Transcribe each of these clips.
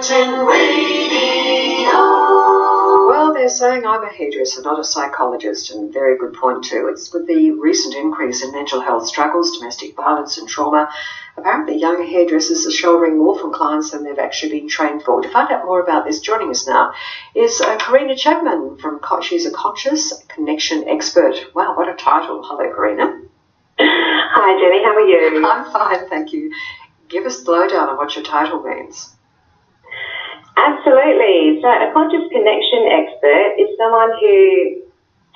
Mountain Radio. Well, they're saying I'm a hairdresser, not a psychologist, and very good point too. It's with the recent increase in mental health struggles, domestic violence and trauma. Apparently, younger hairdressers are shouldering more from clients than they've actually been trained for. To find out more about this, joining us now is Karina Chapman. She's a conscious connection expert. Wow, what a title. Hello, Karina. Hi, Jenny. How are you? I'm fine, thank you. Give us the lowdown on what your title means. Absolutely. So a conscious connection expert is someone who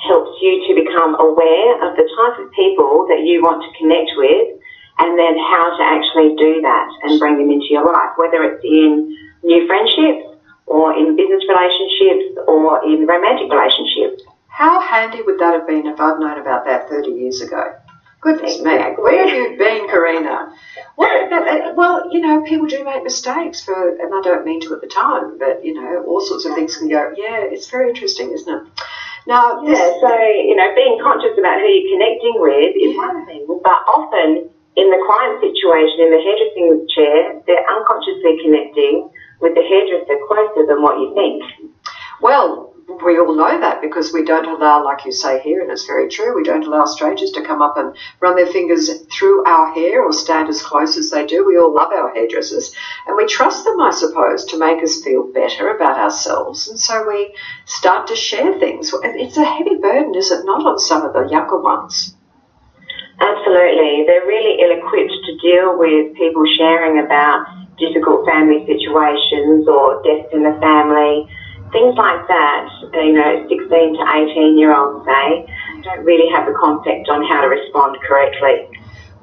helps you to become aware of the type of people that you want to connect with, and then how to actually do that and bring them into your life, whether it's in new friendships or in business relationships or in romantic relationships. How handy would that have been if I'd known about that 30 years ago? Goodness me, where have you been, Karina? Well, you know, people do make mistakes, and I don't mean to at the time, but, you know, all sorts of things can go, yeah, it's very interesting, isn't it? Now, so, you know, being conscious about who you're connecting with is one thing, but often in the client situation, in the hairdressing chair, they're unconsciously connecting with the hairdresser closer than what you think. Well, we all know that because we don't allow, like you say here, and it's very true, we don't allow strangers to come up and run their fingers through our hair or stand as close as they do. We all love our hairdressers and we trust them, I suppose, to make us feel better about ourselves. And so we start to share things. It's a heavy burden, is it not, on some of the younger ones? Absolutely. They're really ill-equipped to deal with people sharing about difficult family situations or deaths in the family. Things like that, you know, 16 to 18-year-olds, say, don't really have the concept on how to respond correctly.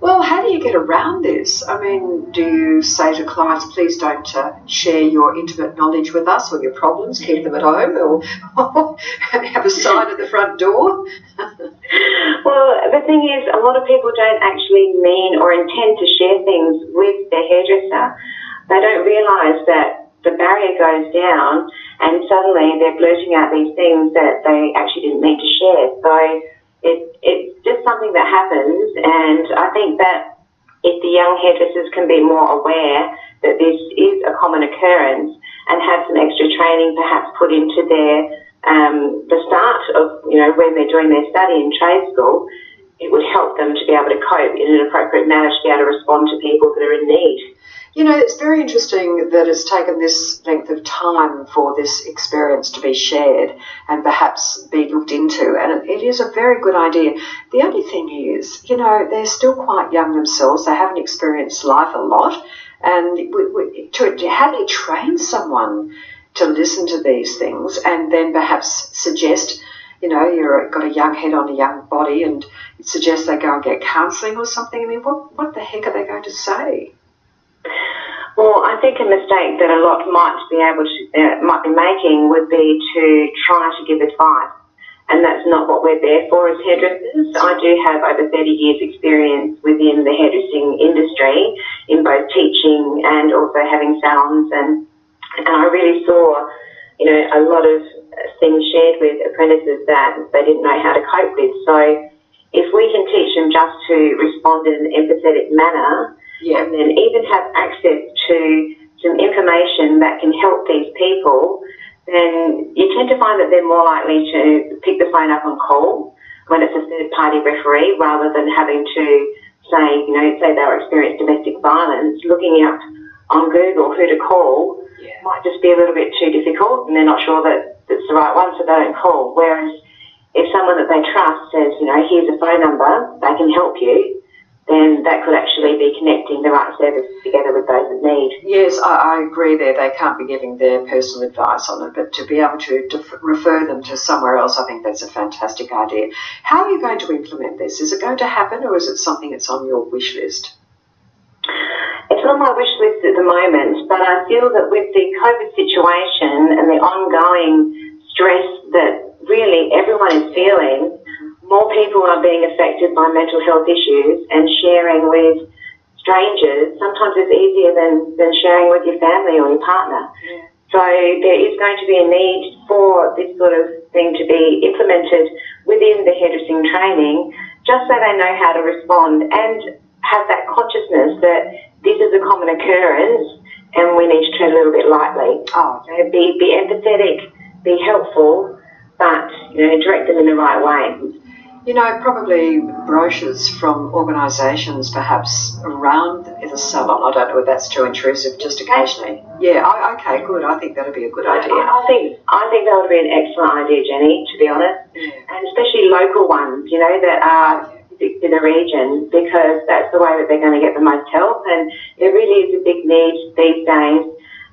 Well, how do you get around this? I mean, do you say to clients, please don't share your intimate knowledge with us or your problems, keep them at home, or have a sign at the front door? Well, the thing is, a lot of people don't actually mean or intend to share things with their hairdresser. They don't realise that the barrier goes down and suddenly they're blurting out these things that they actually didn't mean to share. So it's just something that happens, and I think that if the young hairdressers can be more aware that this is a common occurrence and have some extra training perhaps put into their the start of, you know, when they're doing their study in trade school, it would help them to be able to cope in an appropriate manner to be able to respond to people that are in need. You know, it's very interesting that it's taken this length of time for this experience to be shared and perhaps be looked into, and it is a very good idea. The only thing is, you know, they're still quite young themselves. They haven't experienced life a lot, and how do you train someone to listen to these things and then perhaps suggest, you know, you've got a young head on a young body and suggest they go and get counselling or something? I mean, what the heck are they going to say? Well, I think a mistake that a lot might be making would be to try to give advice, and that's not what we're there for as hairdressers. I do have over 30 years' experience within the hairdressing industry in both teaching and also having salons, and I really saw, you know, a lot of things shared with apprentices that they didn't know how to cope with. So if we can teach them just to respond in an empathetic manner, and then even have access to some information that can help these people, then you tend to find that they're more likely to pick the phone up and call when it's a third-party referee, rather than having to say they were experiencing domestic violence. Looking up on Google who to call might just be a little bit too difficult, and they're not sure that it's the right one, so they don't call. Whereas if someone that they trust says, you know, here's a phone number, they can help you, then that could actually be connecting the right services together with those that need. Yes, I agree there. They can't be giving their personal advice on it, but to be able to refer them to somewhere else, I think that's a fantastic idea. How are you going to implement this? Is it going to happen, or is it something that's on your wish list? It's on my wish list at the moment, but I feel that with the COVID situation and the ongoing stress that really everyone is feeling, more people are being affected by mental health issues, and sharing with strangers sometimes is easier than sharing with your family or your partner. Yeah. So there is going to be a need for this sort of thing to be implemented within the hairdressing training, just so they know how to respond and have that consciousness that this is a common occurrence and we need to tread little bit lightly. Oh, You know, be empathetic, be helpful, but, direct them in the right way. Probably brochures from organisations perhaps around the salon. I don't know if that's too intrusive, just occasionally. Yeah, okay, good. I think that'd be a good idea. I think that would be an excellent idea, Jenny, to be honest. Yeah. And especially local ones, that are specific to the region, because that's the way that they're going to get the most help. And there really is a big need these days.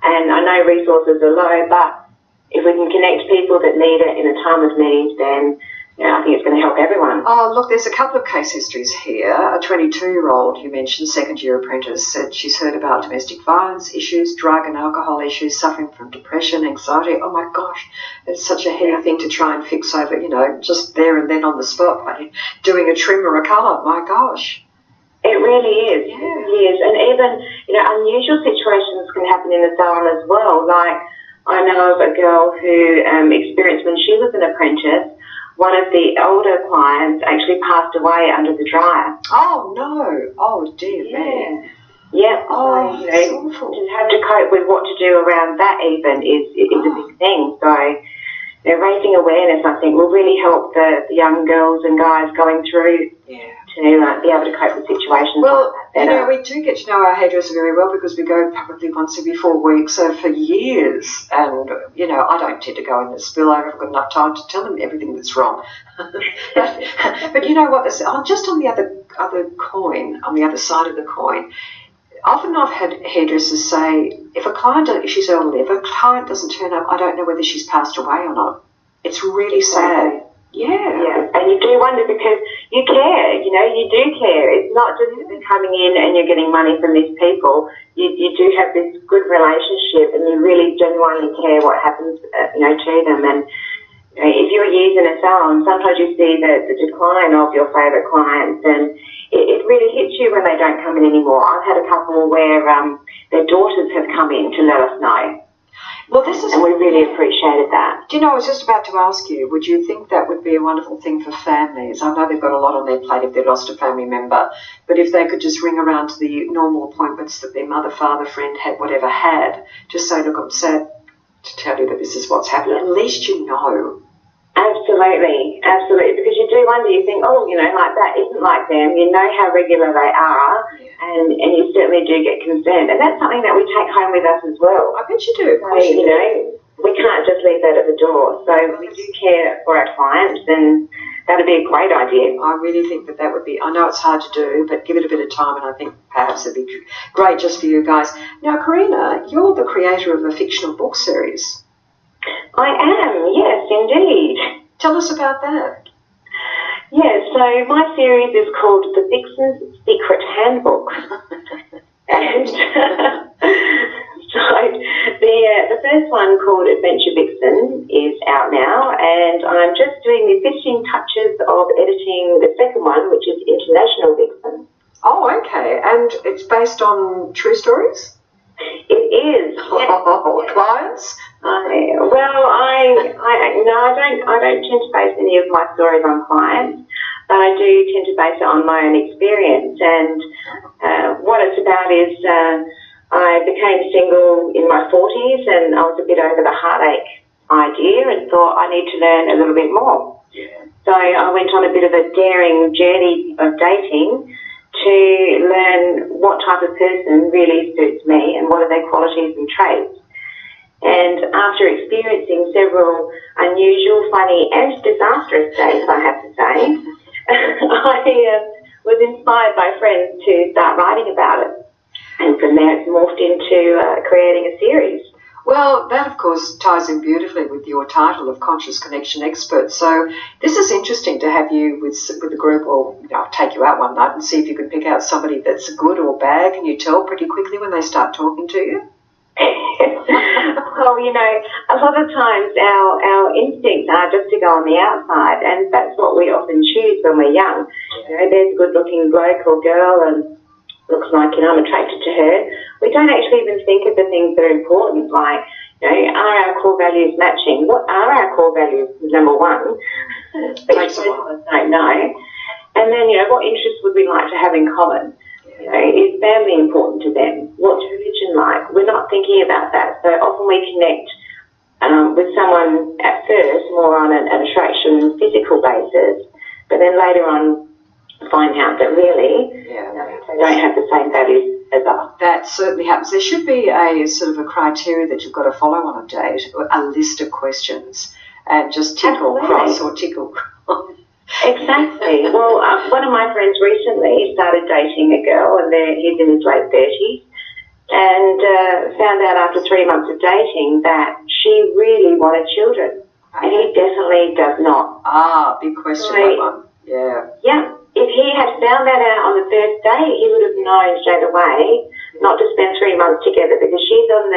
And I know resources are low, but if we can connect people that need it in a time of need, then I think it's going to help everyone. Oh, look, there's a couple of case histories here. A 22-year-old you mentioned, second-year apprentice, said she's heard about domestic violence issues, drug and alcohol issues, suffering from depression, anxiety. Oh, my gosh, it's such a heavy thing to try and fix over, just there and then on the spot, like doing a trim or a colour. My gosh. It really is. Yeah. It really is. And even, unusual situations can happen in the salon as well. Like, I know of a girl who experienced when she was an apprentice, one of the older clients actually passed away under the dryer. Oh, no. Oh, dear me. Yeah. Oh, so, that's awful. To have to cope with what to do around that even is a big thing. So, raising awareness, I think, will really help the young girls and guys going through to be able to cope with situations well, like that. We do get to know our hairdresser very well because we go probably once every 4 weeks, so for years. And, I don't tend to go in the spill. I haven't got enough time to tell them everything that's wrong. but you know what? Just on the other coin, on the other side of the coin, often I've had hairdressers say, if she's elderly, if a client doesn't turn up, I don't know whether she's passed away or not. It's really sad. Yeah, and you do wonder because you care, you do care. It's not just that they're coming in and you're getting money from these people. You do have this good relationship and you really genuinely care what happens, to them. And if you're using a salon, sometimes you see the decline of your favourite clients, and it really hits you when they don't come in anymore. I've had a couple where their daughters have come in to let us know. Well, and we really appreciated that. Do you know, I was just about to ask you, would you think that would be a wonderful thing for families? I know they've got a lot on their plate if they've lost a family member, but if they could just ring around to the normal appointments that their mother, father, friend had, whatever had, just say, look, I'm sad to tell you that this is what's happening. At least you know. Absolutely, because you do wonder, you think, like that isn't like them, you know how regular they are, and you certainly do get concerned. And that's something that we take home with us as well. I bet you do. So, we can't just leave that at the door. So we do care for our clients, and that would be a great idea. I really think that would be, I know it's hard to do, but give it a bit of time, and I think perhaps it'd be great just for you guys. Now, Karina, you're the creator of a fictional book series. I am, yes, indeed. Tell us about that. Yeah, so my series is called The Vixen's Secret Handbook. And so the first one, called Adventure Vixen, is out now, and I'm just doing the finishing touches of editing the second one, which is International Vixen. Oh, okay. And it's based on true stories? It is. Oh, clients? I don't tend to base any of my stories on clients, but I do tend to base it on my own experience. And what it's about is I became single in my 40s, and I was a bit over the heartache idea and thought I need to learn a little bit more. Yeah. So I went on a bit of a daring journey of dating to learn what type of person really suits me and what are their qualities and traits. And after experiencing several unusual, funny and disastrous dates, I have to say, I was inspired by friends to start writing about it. And from there it's morphed into creating a series. Well, that, of course, ties in beautifully with your title of Conscious Connection Expert. So this is interesting to have you with the group, or I'll take you out one night and see if you can pick out somebody that's good or bad. Can you tell pretty quickly when they start talking to you? Well, a lot of times our instincts are just to go on the outside, and that's what we often choose when we're young. There's a good-looking bloke or girl, and looks like, I'm attracted to her. We don't actually even think of the things that are important, like, are our core values matching? What are our core values, number one? But most of us don't know. And then, what interests would we like to have in common? You know, is family important to them? What's religion like? We're not thinking about that. So often we connect with someone at first more on an attraction physical basis, but then later on find out that really they don't have the same values as us. That certainly happens. There should be a sort of a criteria that you've got to follow on a date, a list of questions, and just tick or cross or tick or cross. Exactly. Well, one of my friends recently started dating a girl, and he's in his late 30s, and found out after 3 months of dating that she really wanted children, and he definitely does not. Ah, big question, that one. Yeah. Yeah. If he had found that out on the first date, he would have known straight away not to spend 3 months together, because she's on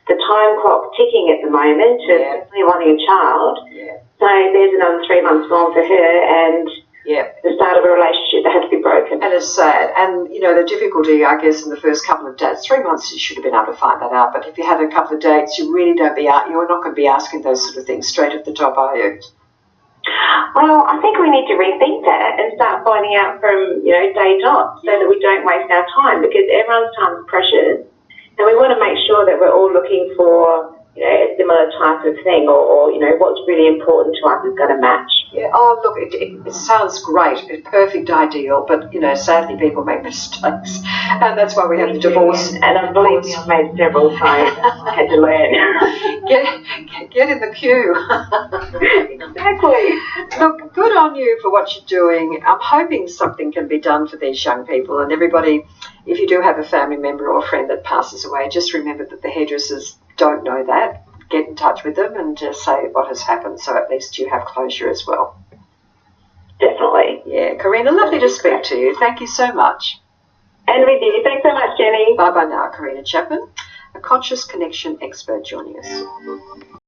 the time clock ticking at the moment of definitely wanting a child. Yeah. So there's another 3 months gone for her, and the start of a relationship that had to be broken. And it's sad. And, you know, the difficulty, I guess, in the first couple of dates, 3 months you should have been able to find that out. But if you had a couple of dates, you're not going to be asking those sort of things straight at the top, are you? Well, I think we need to rethink that and start finding out from, day dot, so that we don't waste our time, because everyone's time is precious, and we want to make sure that we're all looking for, a similar type of thing, or what's really important to us is going to match. Yeah. Oh, look, it sounds great, a perfect ideal, but, sadly people make mistakes, and that's why we have the divorce. And believe me, I've made several times. I had to learn. Get in the queue. Exactly. Look, good on you for what you're doing. I'm hoping something can be done for these young people, and everybody, if you do have a family member or a friend that passes away, just remember that the hairdressers don't know that. Get in touch with them and just say what has happened, so at least you have closure as well. Definitely. Yeah, Karina, lovely to speak to you. Thank you so much. And with you. Thanks so much, Jenny. Bye-bye now, Karina Chapman, a conscious connection expert joining us.